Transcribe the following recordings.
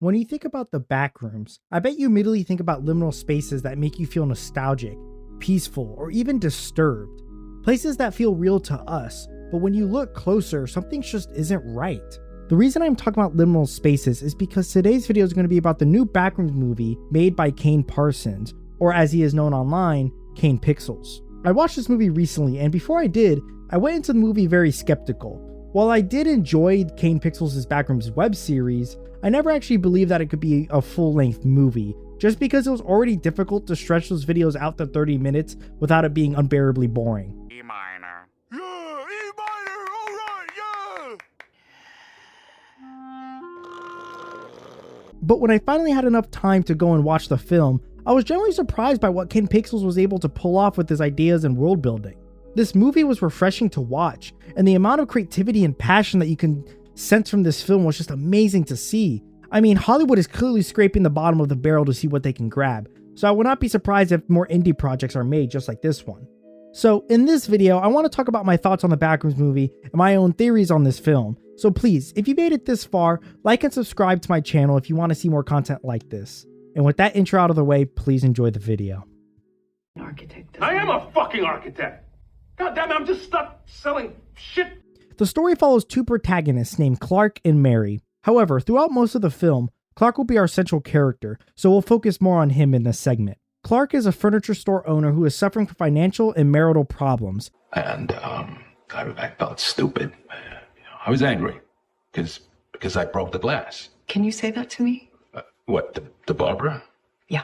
When you think about the Backrooms, I bet you immediately think about liminal spaces that make you feel nostalgic, peaceful, or even disturbed. Places that feel real to us, but when you look closer, something just isn't right. The reason I'm talking about liminal spaces is because today's video is going to be about the new Backrooms movie made by Kane Parsons, or as he is known online, Kane Pixels. I watched this movie recently, and before I did, I went into the movie very skeptical. While I did enjoy Kane Pixels' Backrooms web series, I never actually believed that it could be a full-length movie, just because it was already difficult to stretch those videos out to 30 minutes without it being unbearably boring. E minor. Yeah, E minor, alright, yeah! But when I finally had enough time to go and watch the film, I was generally surprised by what Kane Pixels was able to pull off with his ideas and world building. This movie was refreshing to watch, and the amount of creativity and passion that you can sense from this film was just amazing to see. I mean, Hollywood is clearly scraping the bottom of the barrel to see what they can grab, so I would not be surprised if more indie projects are made just like this one. So in this video, I want to talk about my thoughts on the Backrooms movie and my own theories on this film. So please, if you made it this far, like and subscribe to my channel if you want to see more content like this. And with that intro out of the way, please enjoy the video. Architect. I am a fucking architect! God damn it, I'm just stuck selling shit! The story follows two protagonists named Clark and Mary. However, throughout most of the film, Clark will be our central character, so we'll focus more on him in this segment. Clark is a furniture store owner who is suffering from financial and marital problems. And I felt stupid. I was angry because I broke the glass. Can you say that to me? What, the Barbara? Yeah.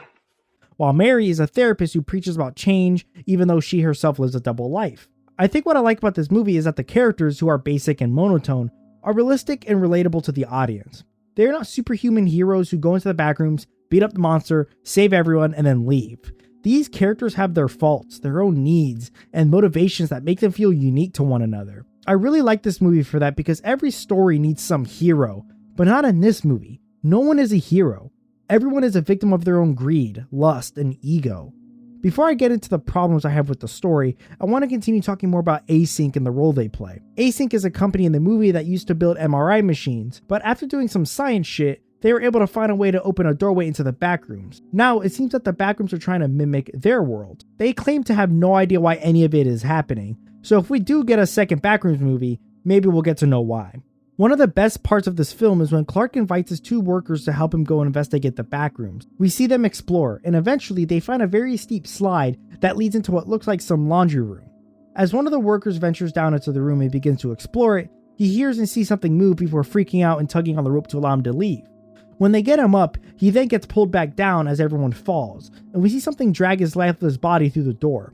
While Mary is a therapist who preaches about change, even though she herself lives a double life. I think what I like about this movie is that the characters, who are basic and monotone, are realistic and relatable to the audience. They are not superhuman heroes who go into the backrooms, beat up the monster, save everyone, and then leave. These characters have their faults, their own needs, and motivations that make them feel unique to one another. I really like this movie for that because every story needs some hero, but not in this movie. No one is a hero. Everyone is a victim of their own greed, lust, and ego. Before I get into the problems I have with the story, I want to continue talking more about Async and the role they play. Async is a company in the movie that used to build MRI machines, but after doing some science shit, they were able to find a way to open a doorway into the backrooms. Now, it seems that the backrooms are trying to mimic their world. They claim to have no idea why any of it is happening, so if we do get a second Backrooms movie, maybe we'll get to know why. One of the best parts of this film is when Clark invites his two workers to help him go investigate the backrooms. We see them explore, and eventually they find a very steep slide that leads into what looks like some laundry room. As one of the workers ventures down into the room and begins to explore it, he hears and sees something move before freaking out and tugging on the rope to allow him to leave. When they get him up, he then gets pulled back down as everyone falls, and we see something drag his lifeless body through the door.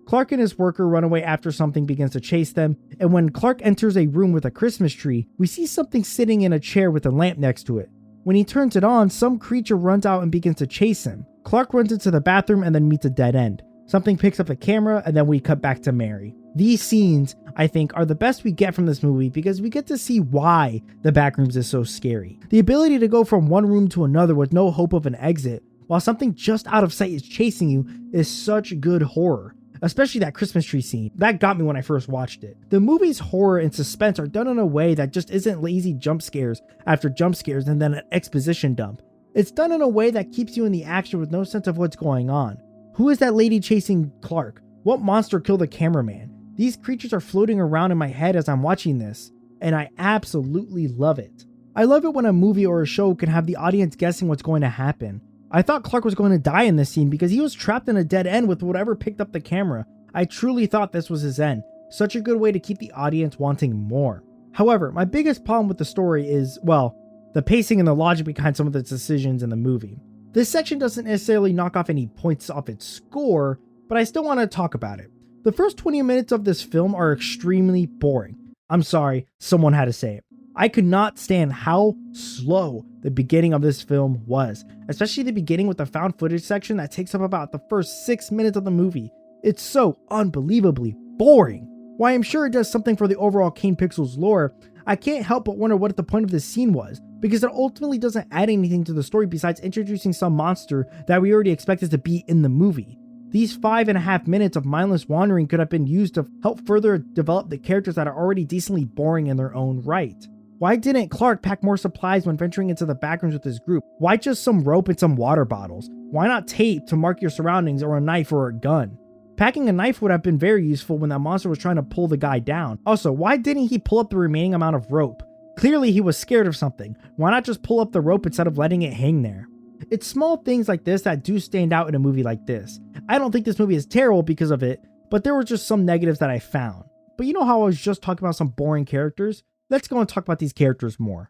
Clark and his worker run away after something begins to chase them, and when Clark enters a room with a Christmas tree, we see something sitting in a chair with a lamp next to it. When he turns it on, some creature runs out and begins to chase him. Clark runs into the bathroom and then meets a dead end. Something picks up the camera, and then we cut back to Mary. These scenes, I think, are the best we get from this movie because we get to see why the Backrooms is so scary. The ability to go from one room to another with no hope of an exit, while something just out of sight is chasing you, is such good horror. Especially that Christmas tree scene. That got me when I first watched it. The movie's horror and suspense are done in a way that just isn't lazy jump scares after jump scares and then an exposition dump. It's done in a way that keeps you in the action with no sense of what's going on. Who is that lady chasing Clark? What monster killed the cameraman? These creatures are floating around in my head as I'm watching this, and I absolutely love it. I love it when a movie or a show can have the audience guessing what's going to happen. I thought Clark was going to die in this scene because he was trapped in a dead end with whatever picked up the camera. I truly thought this was his end. Such a good way to keep the audience wanting more. However, my biggest problem with the story is, well, the pacing and the logic behind some of the decisions in the movie. This section doesn't necessarily knock off any points off its score, but I still want to talk about it. The first 20 minutes of this film are extremely boring. I'm sorry, someone had to say it. I could not stand how slow the beginning of this film was, especially the beginning with the found footage section that takes up about the first 6 minutes of the movie. It's so unbelievably boring. While I'm sure it does something for the overall Kane Pixels lore, I can't help but wonder what the point of this scene was. because it ultimately doesn't add anything to the story besides introducing some monster that we already expected to be in the movie. These 5.5 minutes of mindless wandering could have been used to help further develop the characters that are already decently boring in their own right. Why didn't Clark pack more supplies when venturing into the backrooms with his group? Why just some rope and some water bottles? Why not tape to mark your surroundings, or a knife or a gun? Packing a knife would have been very useful when that monster was trying to pull the guy down. Also, why didn't he pull up the remaining amount of rope? Clearly he was scared of something. Why not just pull up the rope instead of letting it hang there? It's small things like this that do stand out in a movie like this. I don't think this movie is terrible because of it, but there were just some negatives that I found. But you know how I was just talking about some boring characters? Let's go and talk about these characters more.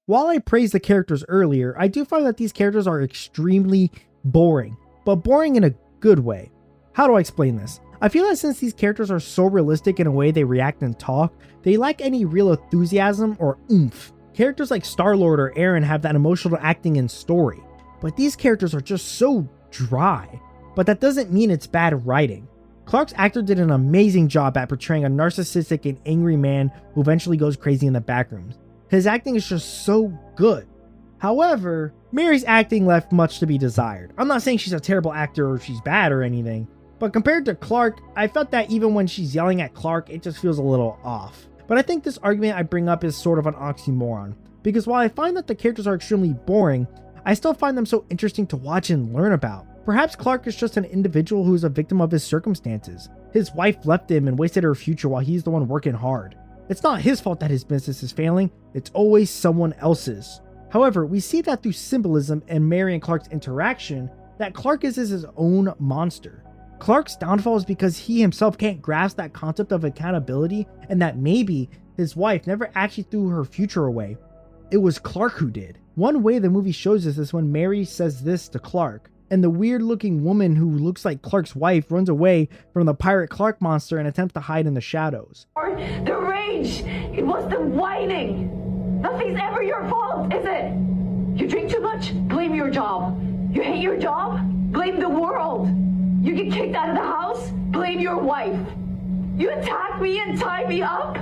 While I praised the characters earlier, I do find that these characters are extremely boring, but boring in a good way. How do I explain this? I feel that since these characters are so realistic in a way they react and talk, they lack any real enthusiasm or oomph. Characters like Star-Lord or Aaron have that emotional acting and story, but these characters are just so dry. But that doesn't mean it's bad writing. Clark's actor did an amazing job at portraying a narcissistic and angry man who eventually goes crazy in the backrooms. His acting is just so good. However, Mary's acting left much to be desired. I'm not saying she's a terrible actor or she's bad or anything, but compared to Clark, I felt that even when she's yelling at Clark, it just feels a little off. But I think this argument I bring up is sort of an oxymoron, because while I find that the characters are extremely boring, I still find them so interesting to watch and learn about. Perhaps Clark is just an individual who is a victim of his circumstances. His wife left him and wasted her future while he's the one working hard. It's not his fault that his business is failing, it's always someone else's. However, we see that through symbolism and Mary and Clark's interaction, that Clark is his own monster. Clark's downfall is because he himself can't grasp that concept of accountability, and that maybe his wife never actually threw her future away. It was Clark who did. One way the movie shows us is when Mary says this to Clark, and the weird looking woman who looks like Clark's wife runs away from the pirate Clark monster and attempts to hide in the shadows. The rage! It was the whining! Nothing's ever your fault, is it? You drink too much? Blame your job. You hate your job? Blame the world. You get kicked out of the house? Blame your wife. You attack me and tie me up?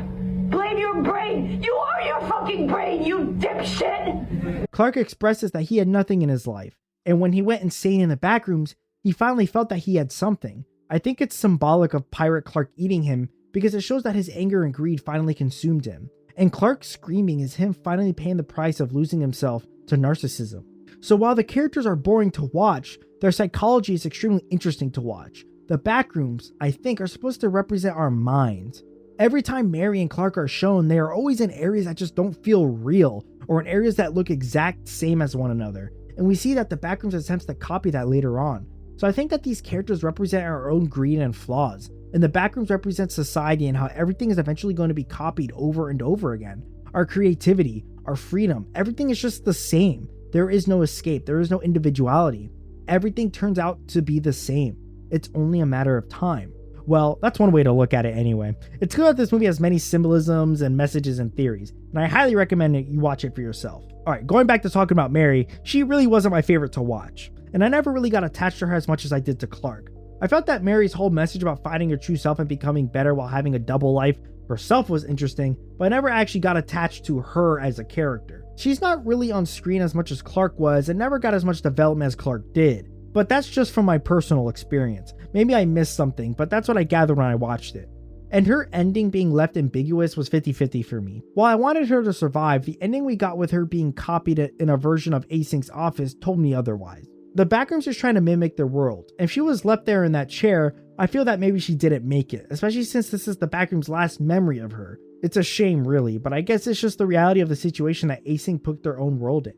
Blame your brain. You are your fucking brain, you dipshit! Clark expresses that he had nothing in his life, and when he went insane in the backrooms, he finally felt that he had something. I think it's symbolic of Pirate Clark eating him because it shows that his anger and greed finally consumed him. And Clark screaming is him finally paying the price of losing himself to narcissism. So while the characters are boring to watch, their psychology is extremely interesting to watch. The backrooms, I think, are supposed to represent our minds. Every time Mary and Clark are shown, they are always in areas that just don't feel real, or in areas that look exact same as one another. And we see that the backrooms attempts to copy that later on. So I think that these characters represent our own greed and flaws, and the backrooms represent society and how everything is eventually going to be copied over and over again. Our creativity, our freedom, everything is just the same. There is no escape, there is no individuality. Everything turns out to be the same. It's only a matter of time. Well, that's one way to look at it anyway. It's clear that this movie has many symbolisms and messages and theories, and I highly recommend that you watch it for yourself. Alright, going back to talking about Mary, she really wasn't my favorite to watch, and I never really got attached to her as much as I did to Clark. I felt that Mary's whole message about finding your true self and becoming better while having a double life herself was interesting, but I never actually got attached to her as a character. She's not really on screen as much as Clark was and never got as much development as Clark did, but that's just from my personal experience. Maybe I missed something, but that's what I gathered when I watched it. And her ending being left ambiguous was 50-50 for me. While I wanted her to survive, the ending we got with her being copied in a version of Asink's office told me otherwise. The Backrooms is trying to mimic their world. If she was left there in that chair, I feel that maybe she didn't make it, especially since this is the Backrooms' last memory of her. It's a shame really, but I guess it's just the reality of the situation that Asink put their own world in.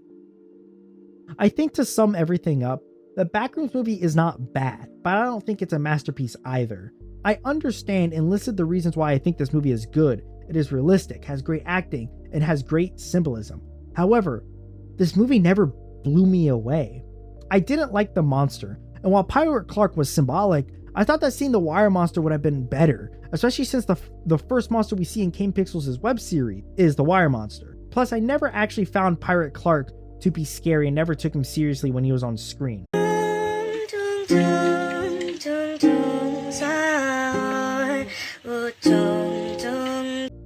I think to sum everything up, the Backrooms movie is not bad, but I don't think it's a masterpiece either. I understand and listed the reasons why I think this movie is good. It is realistic, has great acting, and has great symbolism. However, this movie never blew me away. I didn't like the monster, and while Pirate Clark was symbolic, I thought that seeing the wire monster would have been better, especially since the first monster we see in Kane Pixels' web series is the wire monster. Plus, I never actually found Pirate Clark to be scary and never took him seriously when he was on screen.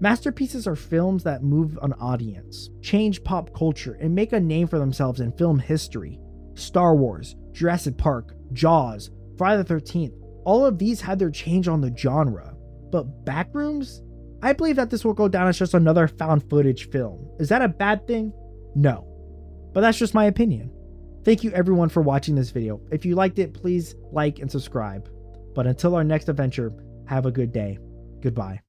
Masterpieces are films that move an audience, change pop culture, and make a name for themselves in film history. Star Wars, Jurassic Park, Jaws, Friday the 13th, all of these had their change on the genre. But Backrooms? I believe that this will go down as just another found footage film. Is that a bad thing? No. But that's just my opinion. Thank you everyone for watching this video. If you liked it, please like and subscribe. But until our next adventure, have a good day. Goodbye.